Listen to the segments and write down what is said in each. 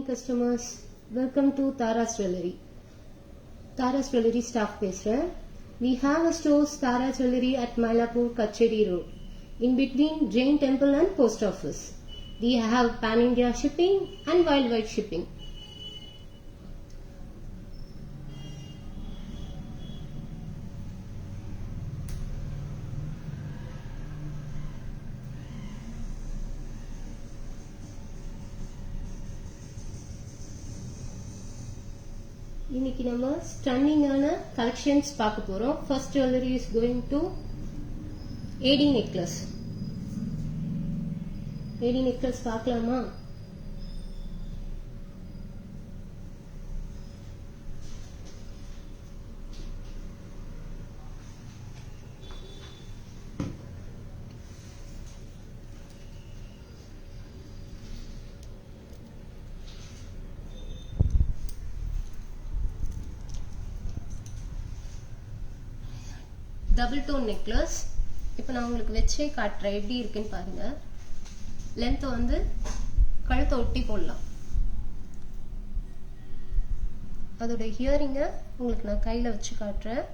customers, welcome to Tara's Jewelry. Tara's Jewelry staff பேசுறேன். We have a store Tara Jewelry at Mylapore Kacheri Road, in between Jain Temple and Post Office. We have pan-India shipping and worldwide shipping. இன்னைக்கு நம்ம ஸ்டன்னிங்கான collections பார்க்க போறோம். First jewellery is going to AD necklace. AD necklace பார்க்கலாமா? Double tone necklace. இப்போ நான் உங்களுக்கு வச்சே காட்டுறேன் எப்படி இருக்குன்னு பாருங்க. லென்த் வந்து கழுத்தை ஒட்டி போடலாம். அதோட ஹியரிங்க உங்களுக்கு நான் கையில வச்சு காட்டுறேன்.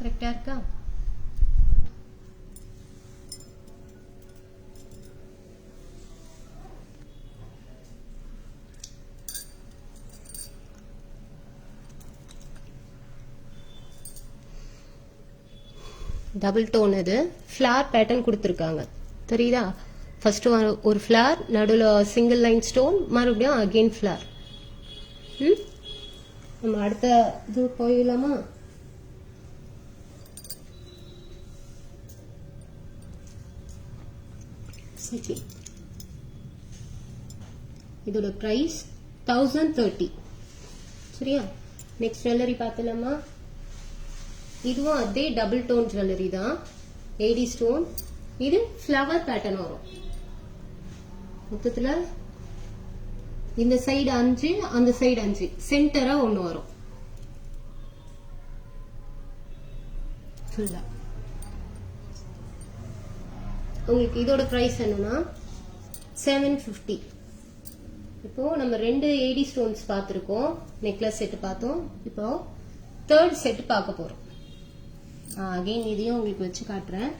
கரெக்டா இருக்கா? Double tone. இது ஃபிளார் பேட்டர்ன் கொடுத்துருக்காங்க, தெரியுதா? ஃபர்ஸ்ட் ஒரு ஃபிளார், நடுவில் சிங்கிள் லைன் ஸ்டோன், மறுபடியும் அகெயின் ஃபிளார். நம்ம அடுத்த இது போயிடலாமா? சரி, இதோட பிரைஸ் 1030. சரியா? நெக்ஸ்ட் ஜுவல்லரி பார்த்துலாமா? இதுவும் அதே டபுள் டோன் ஜுவல்லரி தான், ஏடி ஸ்டோன். இது ஃப்ளவர் பேட்டர்ன் வரும். மொத்தத்துல இந்த சைடு 5, அந்த சைடு 5, சென்டரா ஒண்ணு வரும் ஃபுல்லா. உங்களுக்கு இதோட பிரைஸ் என்னன்னா 750. இப்போ நம்ம 2 ஏடி ஸ்டோன்ஸ் பார்த்திருக்கோம், நெக்லஸ் செட் பார்த்தோம். இப்போ தேர்ட் செட் பார்க்க போறோம். அகைன் இதையும் உங்களுக்கு வச்சு காட்டுறேன்.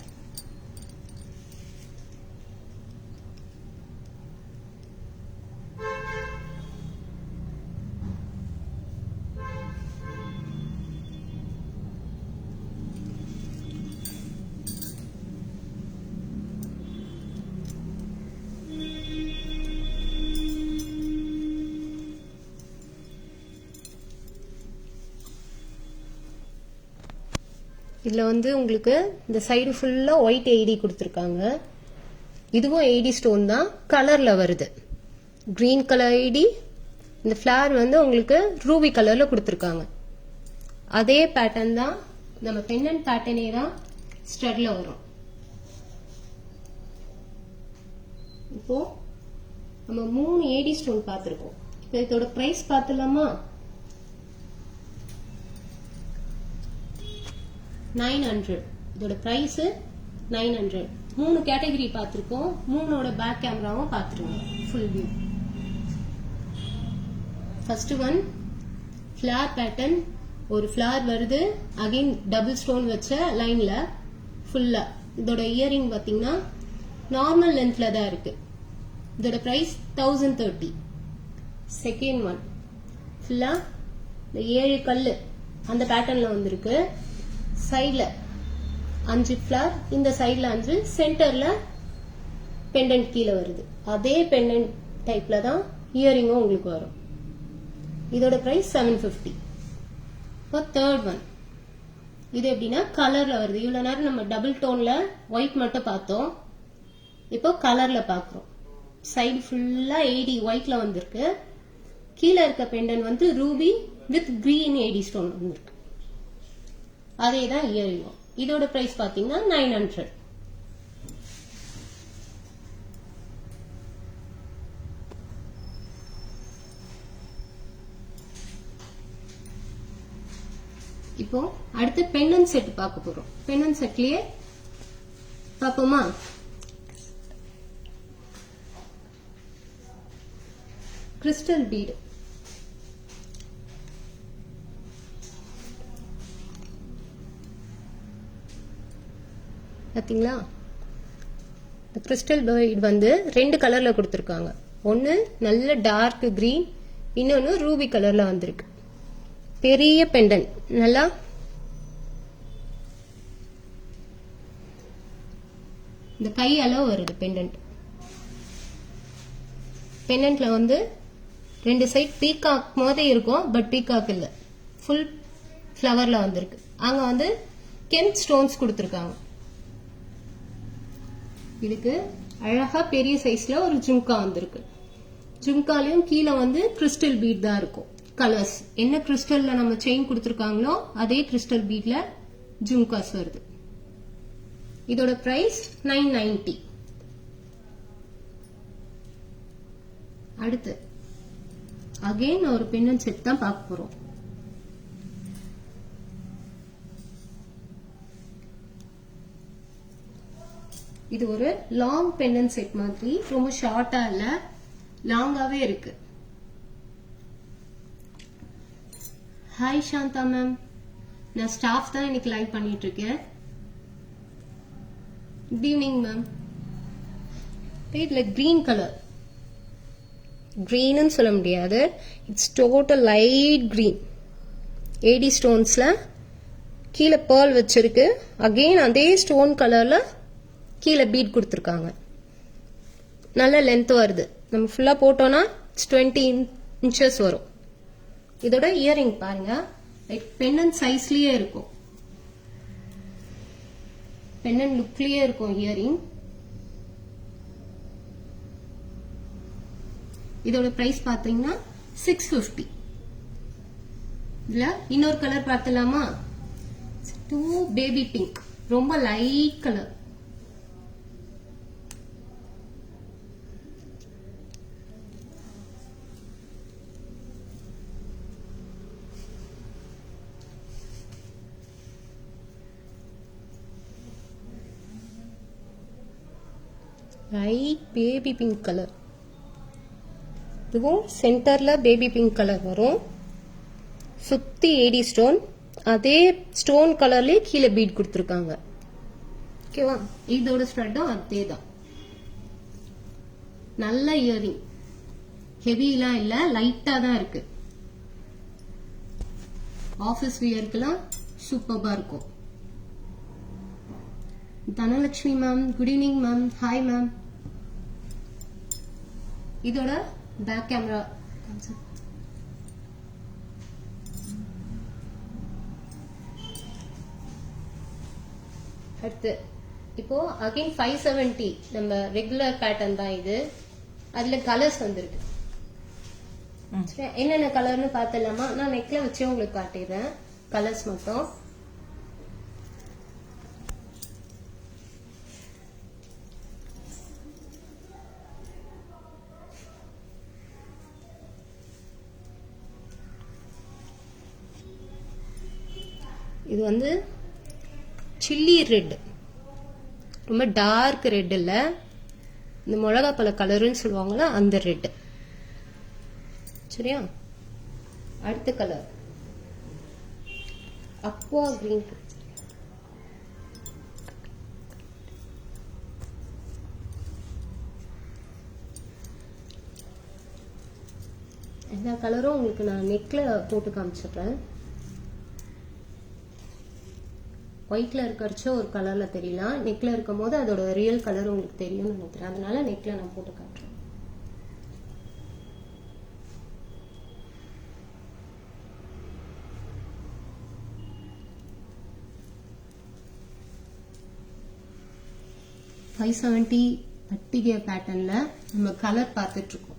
இதுல வந்து உங்களுக்கு இந்த சைடு ஃபுல்லா ஒயிட் ஏடி கொடுத்துருக்காங்க. இதுவும் ஏடி ஸ்டோன் தான், கலர்ல வருது. கிரீன் கலர் ஏடி. இந்த ஃபிளவர் வந்து உங்களுக்கு ரூபி கலர்ல கொடுத்துருக்காங்க. அதே பேட்டர்ன் தான், நம்ம பெண்டன்ட் பேட்டர்னே தான் ஸ்டட்ல வரும். இப்போ நம்ம 3 ஏடி ஸ்டோன் பார்த்திருக்கோம். இப்போ இதோட பிரைஸ் பார்த்துலாமா? 900. இதோட பிரைஸ் 900. 3 கேட்டகரி பார்த்திருக்கோம். 3ஓட பேக் கேமராவும் பார்த்துருங்க, full view. First one flower pattern. ஒரு ஃபிளார் வருது, அகைன் டபுள் ஸ்டோன் வச்ச லைன்ல ஃபுல்லா. இதோட இயரிங் பாத்தீங்கன்னா நார்மல் லென்த்ல தான் இருக்கு. இதோட பிரைஸ் 1030. செகண்ட் ஒன் ஃபுல்லா இந்த 7 கல்லு அந்த பேட்டர்ன்ல வந்திருக்கு. சைட்ல 5 ஃபிளார், இந்த சைட்ல 5, சென்டர்ல பெண்டன்ட் கீழே வருது. அதே பெண்டன்ட் டைப்ல தான் இயரிங்கும் உங்களுக்கு வரும். இதோட பிரைஸ் 750. இப்போ தேர்ட் ஒன். இது எப்படின்னா கலர்ல வருது. இவ்வளவு நேரம் நம்ம டபுள் டோன்ல ஒயிட் மட்டும் பார்த்தோம், இப்போ கலர்ல பாக்குறோம். சைடு ஃபுல்லா ஏடி ஒயிட்ல வந்திருக்கு. கீழே இருக்க பெண்டன்ட் வந்து ruby with green AD stone வந்திருக்கு. அதே தான் இயரிங்கும். இதோட பிரைஸ் பாத்தீங்கன்னா 900. இப்போ அடுத்து பெண்டன்ட் செட் பார்க்க போறோம். பெண்டன்ட் செட்லயே பாப்போமா? Crystal bead. பாத்தீங்களா? இந்த கிறிஸ்டல் பீட் வந்து 2 கலர்ல கொடுத்திருக்காங்க. ஒன்னு நல்ல டார்க் கிரீன், இன்னொன்னு ரூபி கலர்ல வந்திருக்கு. பெரிய பெண்டன், நல்லா இந்த கை அளவு வருது பெண்டன்ட். பெண்டன்ட்ல வந்து 2 சைட் பீகாக் மாதிரி இருக்கும், பட் பீகாக் இல்ல, ஃபுல் ஃபிளவர்ல வந்திருக்கு. அங்க வந்து கெம் ஸ்டோன்ஸ் கொடுத்திருக்காங்க. இதுக்கு அழகா பெரிய சைஸ்ல ஒரு ஜும்கா வந்திருக்கு. ஜும்காலையும் கீழே வந்து கிறிஸ்டல் பீட் தான் இருக்கும். கலர்ஸ் என்ன கிறிஸ்டல்ல நம்ம செயின் கொடுத்திருக்காங்களோ அதே கிறிஸ்டல் பீட்ல ஜும்காஸ் வருது. இதோட பிரைஸ் 990. அடுத்து அகைன் ஒரு பெண்டன்ட் செட் தான் பார்க்க போறோம். இது ஒரு லாங் பெண்டன்ட் செட் மாதிரி, ரொம்ப ஷார்ட்டா இல்ல, லாங்காவே இருக்கு. ஹாய் சாந்தா மேம், நான் ஸ்டாஃப் தான் இன்னைக்கு லைவ் பண்ணிட்டு இருக்கேன். Good evening ma'am. இதுல கிரீன் கலர், கிரீன்னு சொல்ல முடியாது, இட்ஸ் டோட்டல் லைட் கிரீன். ஏடி ஸ்டோன்ஸ்ல கீழே பேர்ல் வச்சிருக்கு. அகெயின் அதே ஸ்டோன் கலர்ல கீழே பீட் கொடுத்துருக்காங்க. நல்ல லென்த் வருது. நம்ம ஃபுல்லா போட்டோம்னா 20 inches வரும். இதோட இயரிங் பாருங்க, லைக் பெண்டன்ட் சைஸ்லயே இருக்கும், பெண்டன்ட் லுக்லயே இருக்கும் இயரிங். இதோட பிரைஸ் பாத்தீங்கன்னா 650. இதுல இன்னொரு கலர் பார்த்தலாமா? 2 பேபி பிங்க், ரொம்ப light colour. Light baby pink colour. இதுவும் சென்டர்ல பேபி பிங்க் கலர் வரும். சுத்தி ஏடி ஸ்டோன், அதே ஸ்டோன் கலர்லயே கீழே பீட் கொடுத்துருக்காங்க. ஓகேவா? இதோட ஸ்ப்ரெட்டும் அதே தான். நல்ல இயரிங், ஹெவிலாம் இல்ல, லைட்டா தான் இருக்கு. ஆபீஸ் வியர்க்குலாம் சூப்பர்பா இருக்கும். Dhanalakshmi ma'am, good evening ma'am. Hi ma'am. இதோட பேக் கேமரா அடுத்து இப்போ அகைன் 570 நம்ம ரெகுலர் பேட்டர்ன் தான் இது. அதுல கலர்ஸ் வந்திருக்கு. என்னென்ன கலர்னு பார்த்தலாமா? நான் நெக்ல வச்சே உங்களுக்கு காட்டிடுறேன் கலர்ஸ் மட்டும். இது வந்து சில்லி ரெட், ரொம்ப டார்க் ரெட் இல்ல, இந்த மிளகா பழ கலருன்னு சொல்லுவாங்களா அந்த ரெட். சரியா? அடுத்த கலர் அக்வா கிரீன். எல்லா கலரும் உங்களுக்கு நான் நெக்ல போட்டு காமிச்சிடுறேன். ஒயிட்ல இருக்கிறச்ச ஒரு கலர்ல தெரியலாம், நெக்ல இருக்கும் போது அதோட ரியல் கலர் உங்களுக்கு தெரியும்னு நினைக்கிறேன். அதனால நெக்ல நான் போட்டு காட்டுறேன். $570 பட்டிகை பேட்டர்ன்ல நம்ம கலர் பார்த்துட்டு இருக்கோம்.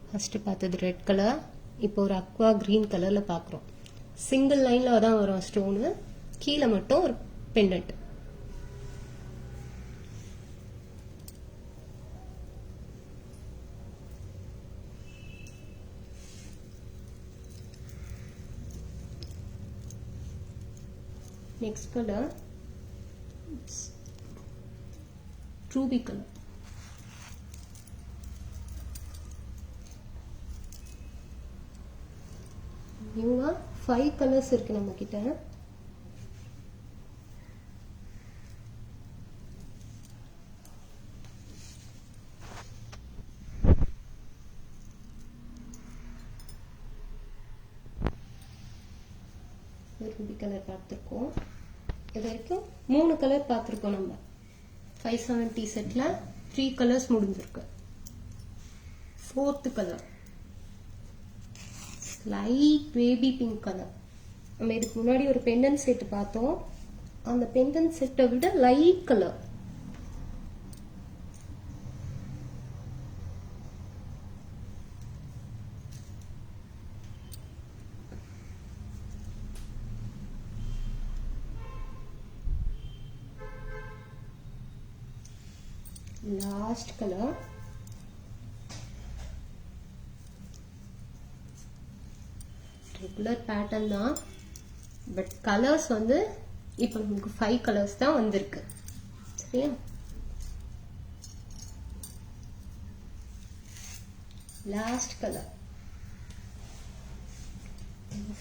ஃபர்ஸ்ட் பார்த்தது ரெட் கலர், இப்போ ஒரு அக்வா கிரீன் கலர்ல பாக்குறோம். சிங்கிள் லைன்ல தான் வரும் ஸ்டோனு, கீழே மட்டும் ஒரு pendant. Next color, ruby color. நியூவா 5 கலர்ஸ் இருக்கு நம்ம கிட்ட. ரூபி கலர் பார்த்துருக்கோம். இது வரைக்கும் 3 கலர் பார்த்துருக்கோம் நம்ம. 570 செட்ல 3 கலர்ஸ் முடிஞ்சிருக்கு. 4th colour light baby pink colour. நம்ம இதுக்கு முன்னாடி ஒரு பெண்டன்ட் செட் பார்த்தோம். அந்த பெண்டன்ட் செட்டை விட light colour. Last colour regular pattern தான், பட் கலர்ஸ் வந்து இப்போ நமக்கு 5 கலர்ஸ் தான் வந்திருக்கு. சரியா? லாஸ்ட் கலர்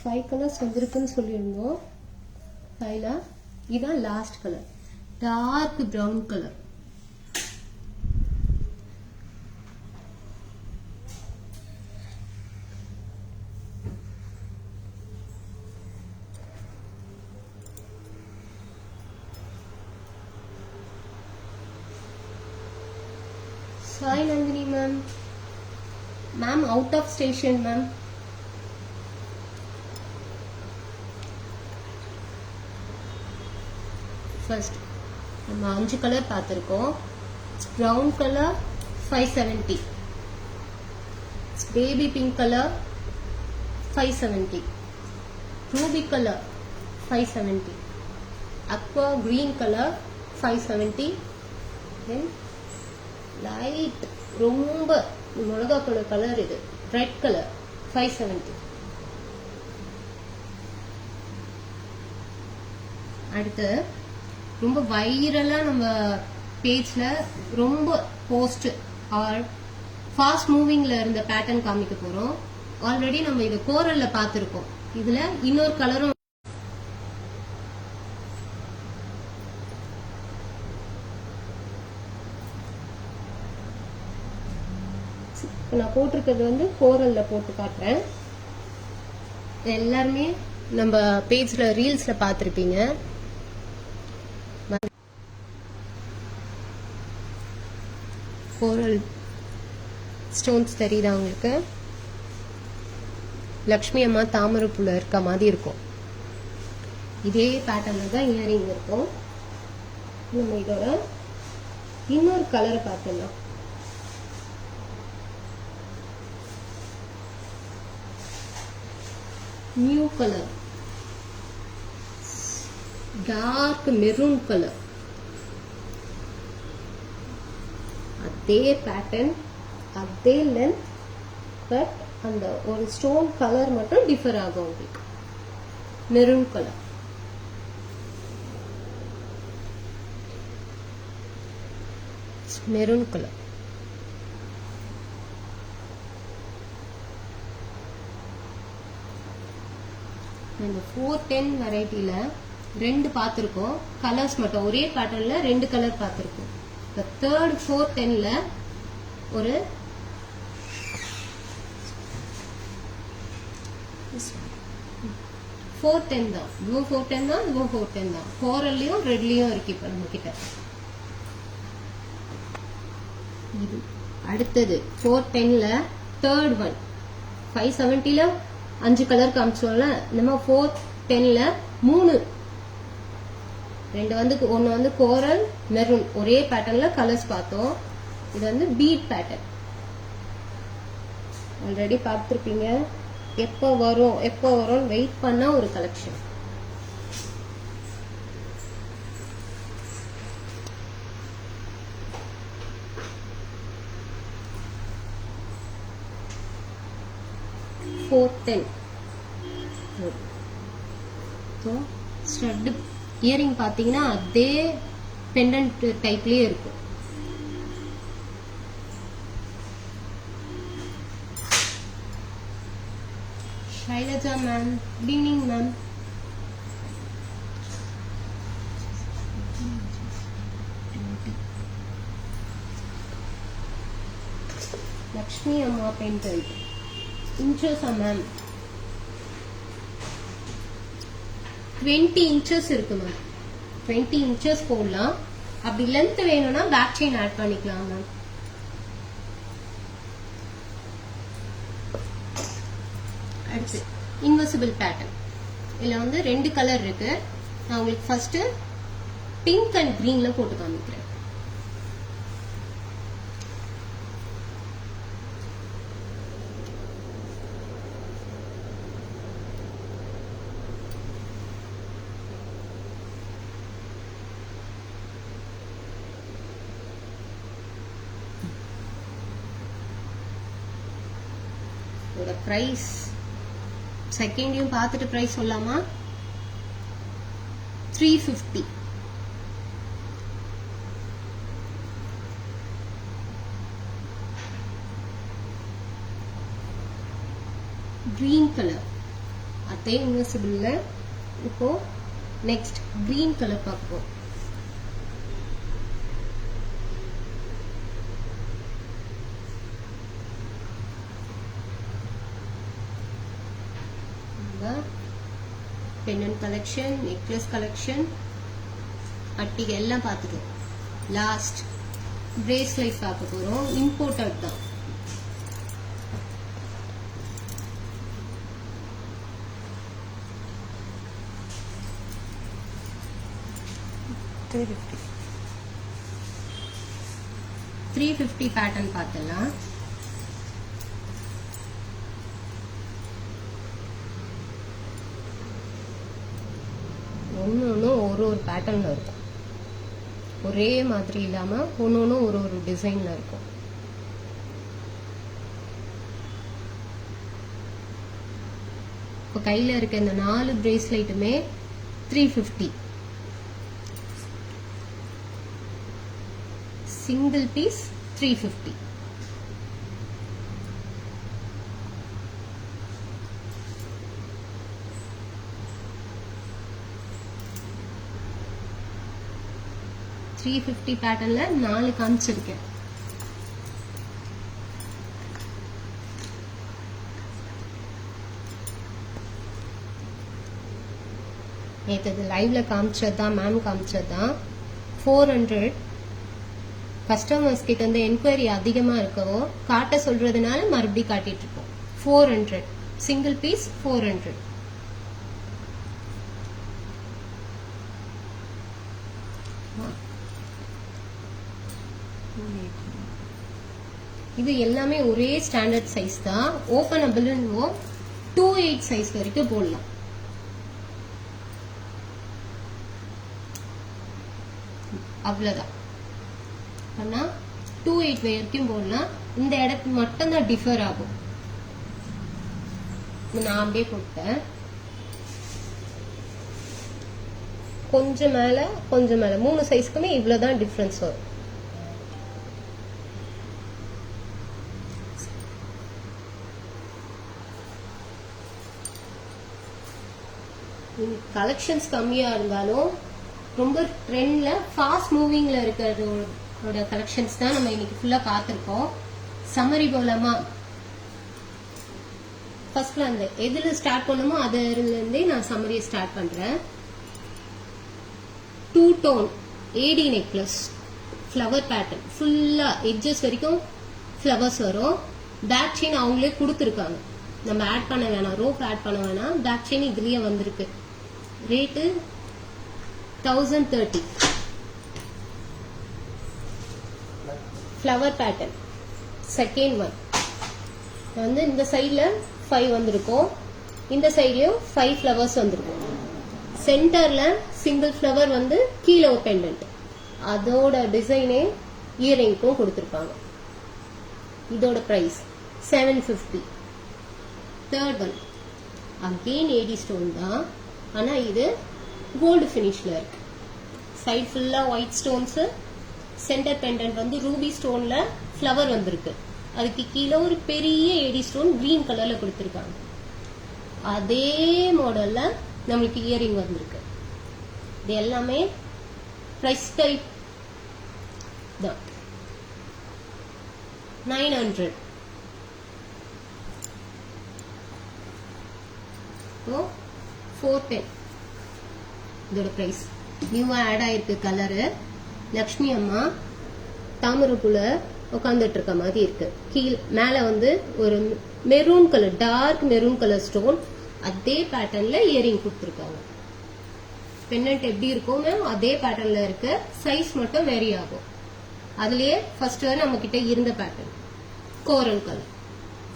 5 கலர்ஸ் வந்திருக்குன்னு சொல்லியிருந்தோம். 5ல இதான் last colour, dark brown colour. Hi Nandini ma'am. Ma'am out of station ma'am. First நம்ம 5 கலர் பார்த்திருக்கோம். brown color 570, baby pink color 570, ruby color 570, aqua green color 570, then light ரொம்ப மிளகா கலர் கலர், இது red colour 570. அடுத்து ரொம்ப வைரலா நம்ம பேஜ்ல ரொம்ப போஸ்ட் ஆர் ஃபாஸ்ட் மூவிங்ல இருந்த பேட்டர்ன் காமிக்க போறோம். ஆல்ரெடி நம்ம இது கோரல்ல பார்த்திருக்கோம். இதுல இன்னொரு கலரும் நான் போட்டிருக்கிறது வந்து கோரல்ல போட்டு காட்டுறேன். எல்லாருமே நம்ம பேஜ்ல ரீல்ஸ்ல பார்த்திருப்பீங்க. கோரல் ஸ்டோன்ஸ் தெரியுதா உங்களுக்கு? லக்ஷ்மி அம்மா தாமரைப்பூல இருக்க மாதிரி இருக்கும். இதே பேட்டர்ன்ல தான் இயரிங் இருக்கும். நம்ம இதோட இன்னொரு கலர் பார்த்துடலாம். New colour dark maroon colour. அதே பேட்டர்ன், அதே லென்த், பட் அந்த ஒரு ஸ்டோன் கலர் மட்டும் டிஃபர் ஆகும் உங்களுக்கு. Maroon colour. Maroon colour. இந்த 410 வெரைட்டில 2 பார்த்திருக்கோம். கலர்ஸ் மட்டும் ஒரே பேட்டர்ன்ல 2 கலர் பார்த்திருக்கோம். இந்த தேர்ட் 410ல ஒரு தான், இதுவும் 410 தான், இதுவும் 410 தான். கோரல்லையும் ரெட்லயும் இருக்கு இப்ப நம்ம கிட்ட. இது அடுத்தது 410ல தேர்ட் ஒன். 570ல 5 கலர் காமிச்சோம்ல, நம்ம 410ல 3, 2 வந்து ஒன்னு வந்து கோரல் மெரூன் ஒரே பேட்டர்ன்ல கலர்ஸ் பார்த்தோம். இது வந்து பீட் பேட்டர்ன். ஆல்ரெடி பார்த்துருப்பீங்க. எப்போ வரும் வெயிட் பண்ண ஒரு கலெக்ஷன். ஸ்டட் இயரிங் பாத்தீங்கன்னா அதே பெண்டன்ட் டைப்லயே இருக்கும். Shailaja ma'am, good evening ma'am. Lakshmi அம்மா பெண்டன்ட் இன்ச்சஸா மேம்? 20 inches இருக்கு மேம். 20 inches போடலாம். அப்படி லென்த் வேணும்னா பேக் செயின் ஆட் பண்ணிக்கலாம் மேம். அடுத்து இன்வெர்சிபிள் பேட்டர்ன். இதுல வந்து 2 கலர் இருக்கு. நான் உங்களுக்கு ஃபர்ஸ்ட் பிங்க் அண்ட் கிரீன்ல போட்டு காமிக்கிறேன். பிரைஸ் செகண்டையும் பார்த்துட்டு பிரைஸ் சொல்லலாமா? 350. கிரீன் கலர் அதே இன்வெர்சிபிள்ல. இப்போ நெக்ஸ்ட் கிரீன் கலர் பார்ப்போம். பெண்டன்ட் கலெக்ஷன், நெக்லஸ் கலெக்ஷன், அட்டிகை எல்லாம் பார்த்துட்டோம். லாஸ்ட் பிரேஸ்லெட் பார்க்க போறோம். இம்போர்ட்டட் தான். $350 பேட்டர்ன் பார்த்தலாம். ஒன்னு ஒரு பேட்டர்ன்ல இருக்கும். ஒரே மாதிரி இல்லாம ஒன்னு ஒரு டிசைன்ல இருக்கும். இப்போ கையில இருக்க இந்த 4 பிரேஸ்லெட்டுமே 350. Single piece 350. $350 பேட்டர்ன்ல 4 காமிச்சிருக்கேன். நேற்று லைவ்ல காமிச்சதுதான் மேம், காமிச்சதுதான். 400 கஸ்டமர்ஸ் கிட்ட இருந்து என்கொயரி அதிகமா இருக்கவோ காட்ட சொல்றதுனால மறுபடியும் காட்டிட்டு இருக்கோம். 400 சிங்கிள் பீஸ் 400. இது எல்லாமே ஒரே ஸ்டாண்டர்ட் சைஸ் தான். ஓபனபிள் 28 சைஸ் வரைக்கும் போடலாம். அவ்வளவுதான். ஆனா 28 வரைக்கும் போடலாம். இந்த இடத்துக்கு மட்டும் தான் டிஃபர் ஆகும். நான் அப்படியே போட்டேன். கொஞ்சம் மேல 3 சைஸ்க்குமே இவ்வளவுதான் டிஃபரன்ஸ் வரும். கலெக்ஷன்ஸ் கம்மியா இருந்தாலும் ரொம்ப ட்ரெண்ட்ல ஃபாஸ்ட் மூவிங்ல இருக்கிறதோட கலெக்ஷன்ஸ் தான் நம்ம இன்னைக்கு ஃபுல்லா பார்த்திருக்கோம். சம்மரி போலாமா? ஃபர்ஸ்ட்ல அந்த எதுல ஸ்டார்ட் பண்ணுமோ அதுல இருந்தே நான் சம்மரியை ஸ்டார்ட் பண்றேன். 2 டோன் ஏடி நெக்லஸ், ஃப்ளவர் பேட்டர்ன், ஃபுல்லா எட்ஜஸ் வரைக்கும் ஃப்ளவர்ஸ் வரும். பேக் செயின் அவங்களே கொடுத்துருக்காங்க. நம்ம ஆட் பண்ண வேணாம், ரோப் ஆட் பண்ண வேணாம். பேக் செயின் இதுலயே வந்திருக்கு. Rate 1030. Flower pattern second one வந்து இந்த சைட்ல 5 வந்திருக்கும், இந்த சைட்லயும் 5 ஃப்ளவர்ஸ் வந்திருக்கும். சென்டர்ல சிங்கிள் ஃப்ளவர் வந்து கீழே பெண்டன்ட், அதோட டிசைனே இயரிங்க்கும் கொடுத்திருப்பாங்க. இதோட price 750. Third one again AD stone தான், ஆனா இது கோல்டு ஃபினிஷ்ல இருக்கு. சைடு ஃபுல்லா ஒயிட் ஸ்டோன்ஸ், சென்டர் பெண்டன்ட் வந்து ரூபி ஸ்டோன்ல ஃப்ளவர் வந்திருக்கு. அதுக்கு கீழே ஒரு பெரிய ஏடி ஸ்டோன் கிரீன் கலர்ல கொடுத்துருக்காங்க. அதே மாடல்ல நம்மளுக்கு இயரிங் வந்திருக்கு. இது எல்லாமே பிரைஸ் டைப் தான். 900. 410 இதோட பிரைஸ். நியூவா ஆட் ஆயிருக்கு கலரு. லக்ஷ்மி அம்மா தாமரைப்பூல உட்காந்துட்டு இருக்க மாதிரி இருக்கு. கீழ் மேல வந்து ஒரு maroon colour, dark maroon colour stone, அதே பேட்டர்ன்ல இயரிங் கொடுத்துருக்காங்க. பென்னட் எப்படி இருக்கும் அதே பேட்டர்ன்ல இருக்கு. சைஸ் மட்டும் வேரி ஆகும். அதுலயே ஃபர்ஸ்ட் நம்ம கிட்ட இருந்த பேட்டர்ன் கோரல் கலர்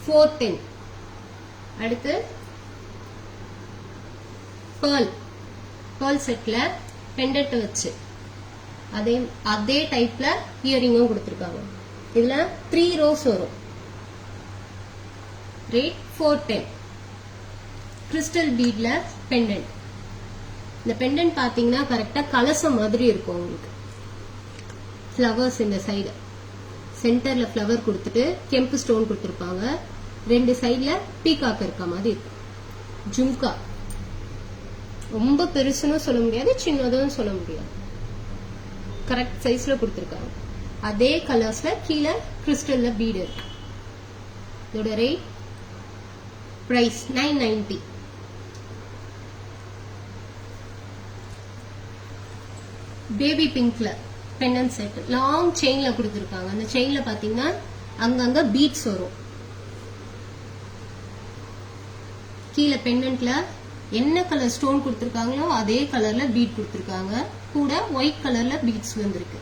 410. அடுத்து பேர்ல் செட்ல பெண்டன்ட் வச்சு அதே டைப்ல இயரிங்கும் கொடுத்துருக்காங்க. இதுல 3 rows வரும். ரேட் 410. கிறிஸ்டல் பீட்ல பெண்டன்ட். இந்த பெண்டன்ட் பாத்தீங்கன்னா கரெக்டா கலசம் மாதிரி இருக்கும். உங்களுக்கு ஃப்ளவர்ஸ் இந்த சைடு சென்டர்ல ஃப்ளவர் கொடுத்துட்டு கெம்பு ஸ்டோன் கொடுத்துருப்பாங்க. 2 சைட்ல பீகாக் இருக்க மாதிரி இருக்கும். ஜும்கா ரொம்ப பெருசுன்னு சொல்ல முடியாது, சின்னதும் சொல்ல முடியாது. கரெக்ட் சைஸ்ல கொடுத்துருக்காங்க. அதே கலர்ஸ்ல கீழே கிறிஸ்டல்ல பீடு இருக்கு. இதோட ரேட் பிரைஸ் 990. பேபி பிங்க்ல பெண்டன்ட் செட் லாங் செயின்ல கொடுத்துருக்காங்க. அந்த செயின்ல பாத்தீங்கன்னா அங்கங்க பீட்ஸ் வரும். கீழே பெண்டன்ட்ல என்ன கலர் ஸ்டோன் கொடுத்துருக்காங்களோ அதே கலர்ல பீட் கொடுத்துருக்காங்க. கூட ஒயிட் கலர்ல பீட்ஸ் வந்திருக்கு.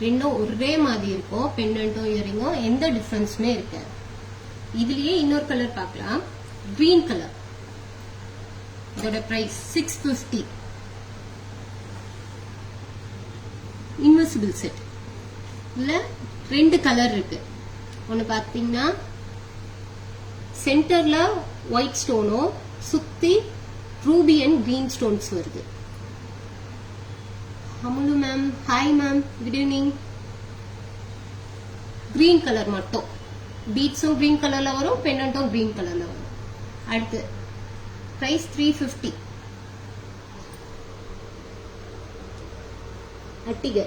ரெண்டும் ஒரே மாதிரி இருக்கும். பெண்டன்ட்டும் இயரிங்கும் எந்த டிஃபரன்ஸுமே இருக்கு. இதுலயே இன்னொரு கலர் பார்க்கலாம். Green colour. இதோட பிரைஸ் 650. Invisible set. இதுல 2 கலர் இருக்கு. ஒன்னு பாத்தீங்கன்னா சென்டர்ல ஒயிட் ஸ்டோனும் சுத்தி ரூபி அண்ட் கிரீன் ஸ்டோன்ஸ் வருது. Amulu ma'am, hi ma'am, good evening. Green colour மட்டும். பீட்ஸும் கிரீன் கலர்ல வரும், பெண்டன்ட்டும் கிரீன் கலர்ல வரும். அடுத்து பிரைஸ் 350. அட்டிகை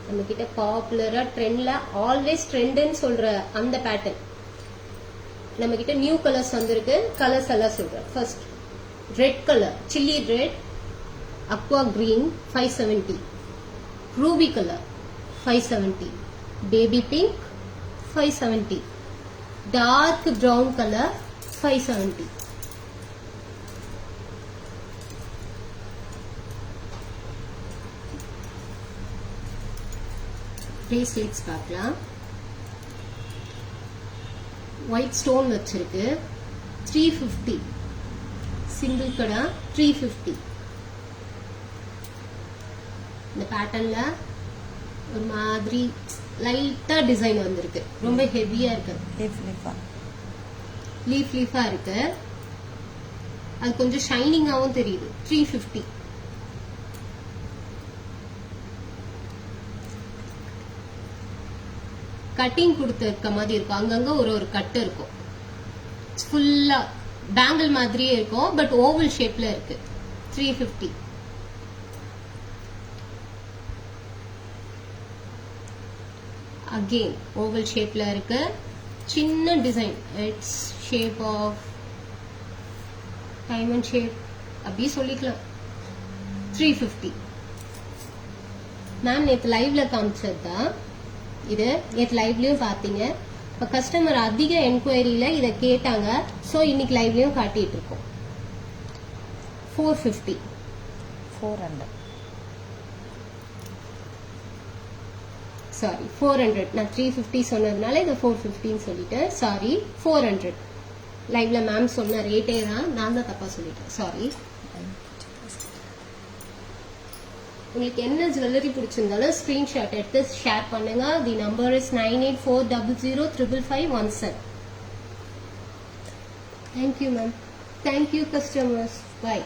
நம்ம கிட்ட பாப்புலரா ட்ரெண்ட்ல ஆல்வேஸ் ட்ரெண்ட்னு சொல்ற அந்த பேட்டர்ன். நம்ம கிட்ட நியூ கலர்ஸ் வந்திருக்கு. கலர்ஸ் எல்லாம் சொல்றேன். First red colour, chilli red, aqua green 570, ruby colour 570, baby pink 570, dark brown colour 570. Bracelets பார்க்கலாம். ஒயிட் ஸ்டோன் வச்சிருக்கு. 350. சிங்கிள் கடா 350. இந்த பேட்டர்ன்ல ஒரு மாதிரி லைட்டா டிசைன் வந்திருக்கு. ரொம்ப ஹெவியா இருக்கு. லீஃப் லீஃபா இருக்கு. அது கொஞ்சம் ஷைனிங்காவும் தெரியுது. 350. கட்டிங் கொடுத்திருக்க மாதிரி இருக்கும். அங்கங்க ஒரு கட்டு இருக்கும். ஃபுல்லா பேங்கிள் மாதிரியே இருக்கும். பட் ஓவல் ஷேப்ல இருக்கு. 350. அகெயின் ஓவல் ஷேப்ல இருக்கு. சின்ன design. It's shape of diamond shape அப்படி சொல்லிக்கலாம். 350. மேம் நேற்று லைவ்ல காமிச்சதுதான் இது. நேற்று லைவ்லயும் பாத்தீங்க. இப்ப கஸ்டமர் அதிக என்கொயரியில இதை கேட்டாங்க. சோ இன்னைக்கு லைவ்லயும் காட்டிட்டு இருக்கோம். 450. 400. சாரி 400. நான் 350 சொன்னதுனால இதை 450 சொல்லிட்டேன். சாரி 400. லைவ்ல மேம் சொன்ன ரேட்டே தான். நான் தான் தப்பா சொல்லிட்டேன். சாரி. உங்களுக்கு என்ன ஜுவல்லரி பிடிச்சிருந்தாலும் ஸ்கிரீன்ஷாட் எடுத்து ஷேர் பண்ணுங்க. The number is 9840055517. Thank you ma'am. Thank you customers. By.